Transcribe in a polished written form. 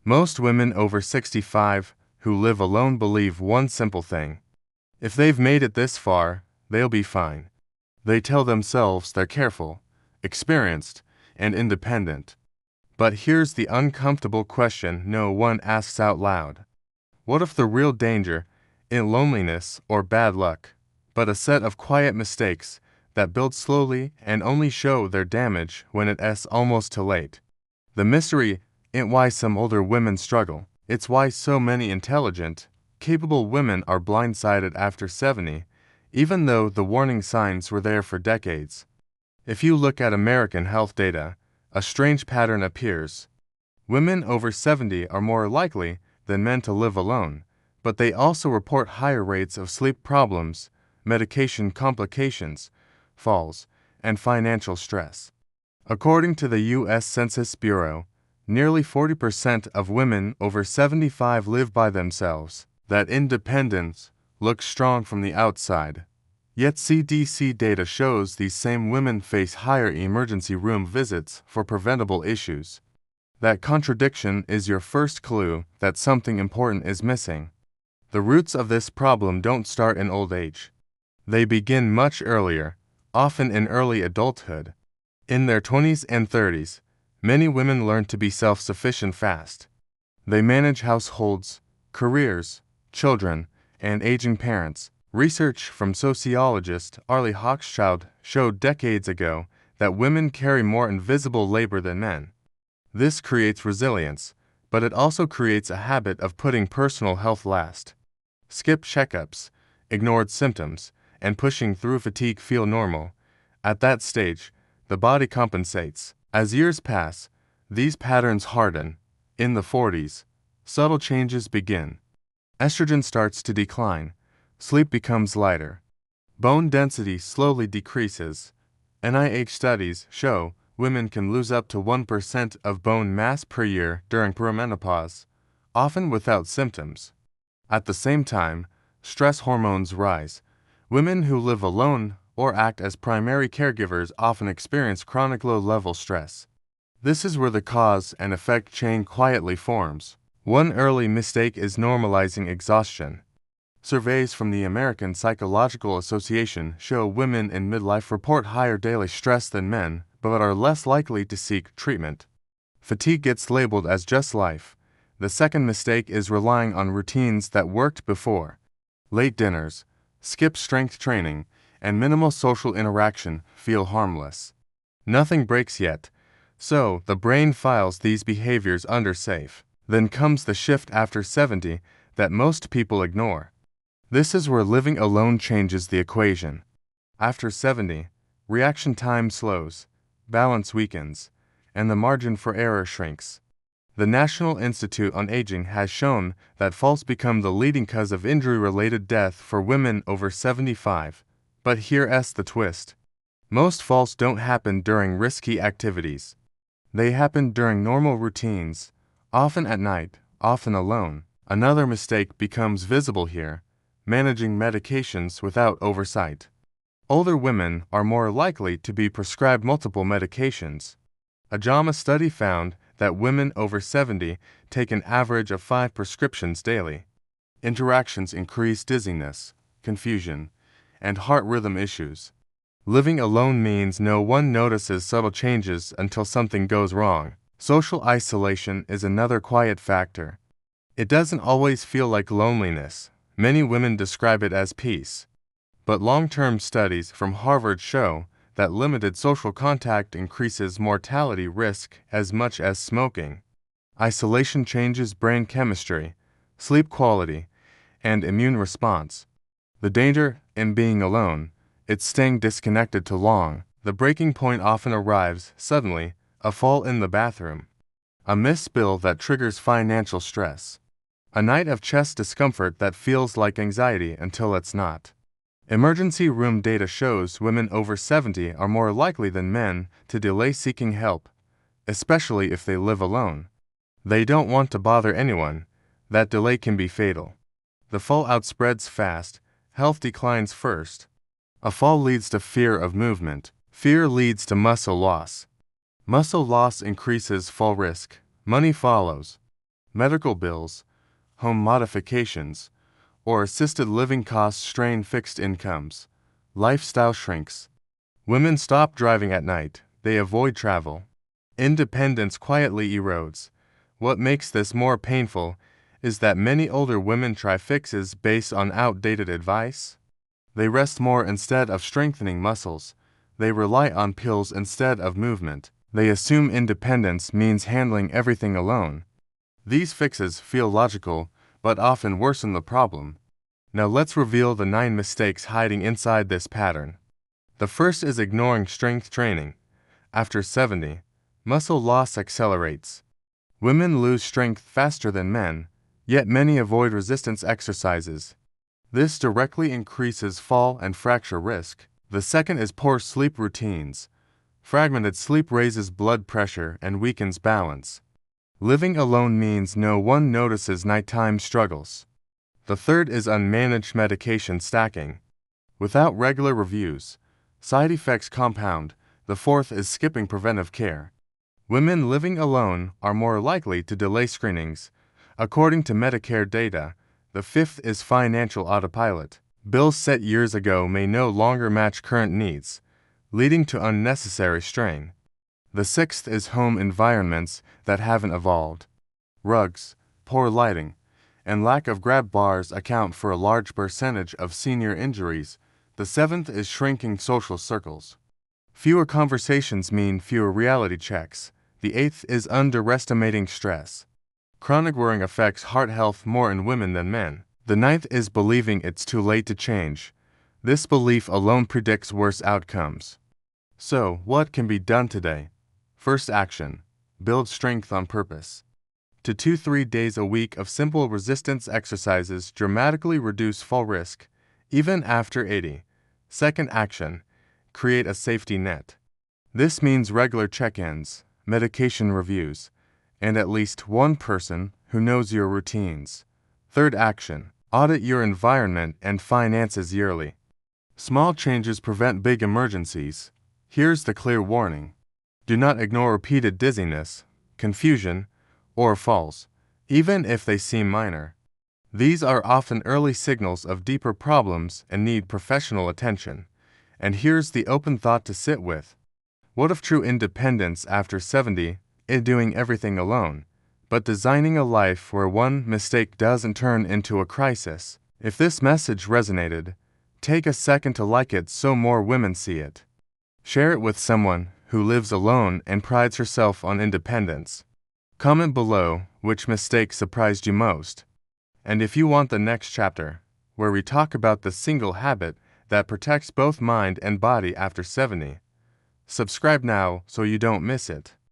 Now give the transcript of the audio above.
Most women over 65 who live alone believe one simple thing. If they've made it this far, they'll be fine. They tell themselves they're careful, experienced, and independent. But here's the uncomfortable question no one asks out loud. What if the real danger isn't loneliness or bad luck, but a set of quiet mistakes that build slowly and only show their damage when it's almost too late? The mystery isn't why some older women struggle, it's why so many intelligent, capable women are blindsided after 70, even though the warning signs were there for decades. If you look at American health data, a strange pattern appears. Women over 70 are more likely than men to live alone, but they also report higher rates of sleep problems, medication complications, falls, and financial stress. According to the U.S. Census Bureau, nearly 40% of women over 75 live by themselves. That independence looks strong from the outside. Yet CDC data shows these same women face higher emergency room visits for preventable issues. That contradiction is your first clue that something important is missing. The roots of this problem don't start in old age. They begin much earlier, often in early adulthood. In their 20s and 30s, many women learn to be self-sufficient fast. They manage households, careers, children, and aging parents. Research from sociologist Arlie Hochschild showed decades ago that women carry more invisible labor than men. This creates resilience, but it also creates a habit of putting personal health last. Skip checkups, ignored symptoms, and pushing through fatigue feel normal. At that stage, the body compensates. As years pass, these patterns harden. In the 40s, subtle changes begin. Estrogen starts to decline. Sleep becomes lighter. Bone density slowly decreases. NIH studies show women can lose up to 1% of bone mass per year during perimenopause, often without symptoms. At the same time, stress hormones rise. Women who live alone or act as primary caregivers often experience chronic low-level stress. This is where the cause and effect chain quietly forms. One early mistake is normalizing exhaustion. Surveys from the American Psychological Association show women in midlife report higher daily stress than men, but are less likely to seek treatment. Fatigue gets labeled as just life. The second mistake is relying on routines that worked before. Late dinners, skip strength training, and minimal social interaction feel harmless. Nothing breaks yet, so the brain files these behaviors under safe. Then comes the shift after 70 that most people ignore. This is where living alone changes the equation. After 70, reaction time slows, balance weakens, and the margin for error shrinks. The National Institute on Aging has shown that falls become the leading cause of injury-related death for women over 75. But here's the twist. Most falls don't happen during risky activities. They happen during normal routines, often at night, often alone. Another mistake becomes visible here. Managing medications without oversight. Older women are more likely to be prescribed multiple medications. A JAMA study found that women over 70 take an average of 5 prescriptions daily. Interactions increase dizziness, confusion, and heart rhythm issues. Living alone means no one notices subtle changes until something goes wrong. Social isolation is another quiet factor. It doesn't always feel like loneliness. Many women describe it as peace. But long-term studies from Harvard show that limited social contact increases mortality risk as much as smoking. Isolation changes brain chemistry, sleep quality, and immune response. The danger in being alone, it's staying disconnected too long. The breaking point often arrives suddenly, a fall in the bathroom, a missed spill that triggers financial stress. A night of chest discomfort that feels like anxiety until it's not. Emergency room data shows women over 70 are more likely than men to delay seeking help, especially if they live alone. They don't want to bother anyone. That delay can be fatal. The fallout spreads fast. Health declines first. A fall leads to fear of movement. Fear leads to muscle loss. Muscle loss increases fall risk. Money follows. Medical bills, home modifications, or assisted living costs strain fixed incomes. Lifestyle shrinks. Women stop driving at night, they avoid travel. Independence quietly erodes. What makes this more painful is that many older women try fixes based on outdated advice. They rest more instead of strengthening muscles. They rely on pills instead of movement. They assume independence means handling everything alone. These fixes feel logical, but often worsen the problem. Now let's reveal the 9 mistakes hiding inside this pattern. The first is ignoring strength training. After 70, muscle loss accelerates. Women lose strength faster than men, yet many avoid resistance exercises. This directly increases fall and fracture risk. The second is poor sleep routines. Fragmented sleep raises blood pressure and weakens balance. Living alone means no one notices nighttime struggles. The third is unmanaged medication stacking. Without regular reviews, side effects compound. The fourth is skipping preventive care. Women living alone are more likely to delay screenings, according to Medicare data. The fifth is financial autopilot. Bills set years ago may no longer match current needs, leading to unnecessary strain. The sixth is home environments that haven't evolved. Rugs, poor lighting, and lack of grab bars account for a large percentage of senior injuries. The seventh is shrinking social circles. Fewer conversations mean fewer reality checks. The eighth is underestimating stress. Chronic worrying affects heart health more in women than men. The ninth is believing it's too late to change. This belief alone predicts worse outcomes. So, what can be done today? First action: build strength on purpose. 2 to 3 days a week of simple resistance exercises dramatically reduce fall risk, even after 80. Second action: create a safety net. This means regular check-ins, medication reviews, and at least one person who knows your routines. Third action: audit your environment and finances yearly. Small changes prevent big emergencies. Here's the clear warning: do not ignore repeated dizziness, confusion, or falls, even if they seem minor. These are often early signals of deeper problems and need professional attention. And here's the open thought to sit with. What if true independence after 70 is doing everything alone, but designing a life where one mistake doesn't turn into a crisis? If this message resonated, take a second to like it so more women see it. Share it with someone who lives alone and prides herself on independence. Comment below which mistake surprised you most. And if you want the next chapter, where we talk about the single habit that protects both mind and body after 70, subscribe now so you don't miss it.